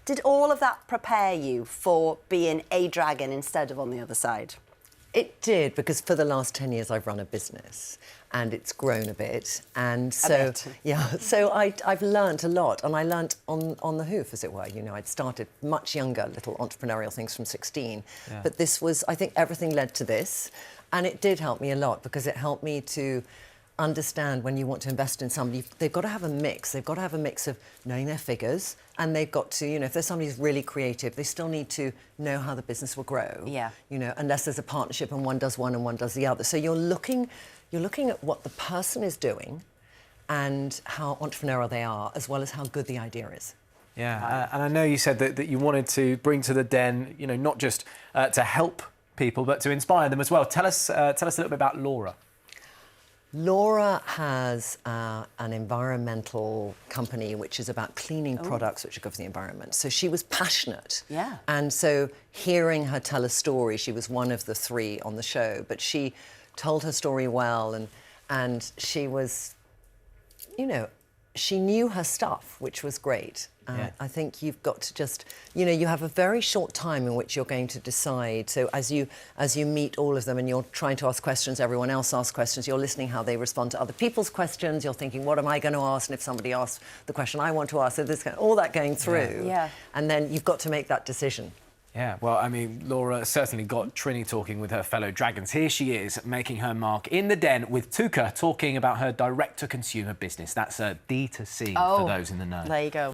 Did all of that prepare you for being a dragon instead of on the other side? It did, because for the last 10 years I've run a business and it's grown a bit. And so, I've learnt a lot, and I learnt on the hoof, as it were. You know, I'd started much younger, little entrepreneurial things from 16. Yeah. But this was, I think everything led to this. And it did help me a lot, because it helped me to understand when you want to invest in somebody, they've got to have a mix. They've got to have a mix of knowing their figures, and they've got to, you know, if there's somebody who's really creative, they still need to know how the business will grow. Yeah. You know, unless there's a partnership and one does one and one does the other. So you're looking at what the person is doing and how entrepreneurial they are, as well as how good the idea is. Yeah, and I know you said that you wanted to bring to the Den, you know, not just to help people, but to inspire them as well. Tell us a little bit about Laura. Laura has an environmental company which is about cleaning products which are good for the environment. So she was passionate. Yeah. And so hearing her tell a story, she was one of the 3 on the show, but she told her story well, and she was, you know, she knew her stuff, which was great. Yeah. I think you've got to just, you know, you have a very short time in which you're going to decide. So as you meet all of them and you're trying to ask questions, everyone else asks questions, you're listening how they respond to other people's questions, you're thinking, what am I going to ask? And if somebody asks the question I want to ask, so this kind of, all that going through. Yeah. And then you've got to make that decision. Yeah, well, I mean, Laura certainly got Trinny talking with her fellow dragons. Here she is, making her mark in the Den with Tuka, talking about her direct-to-consumer business. That's D2C for those in the know. There you go.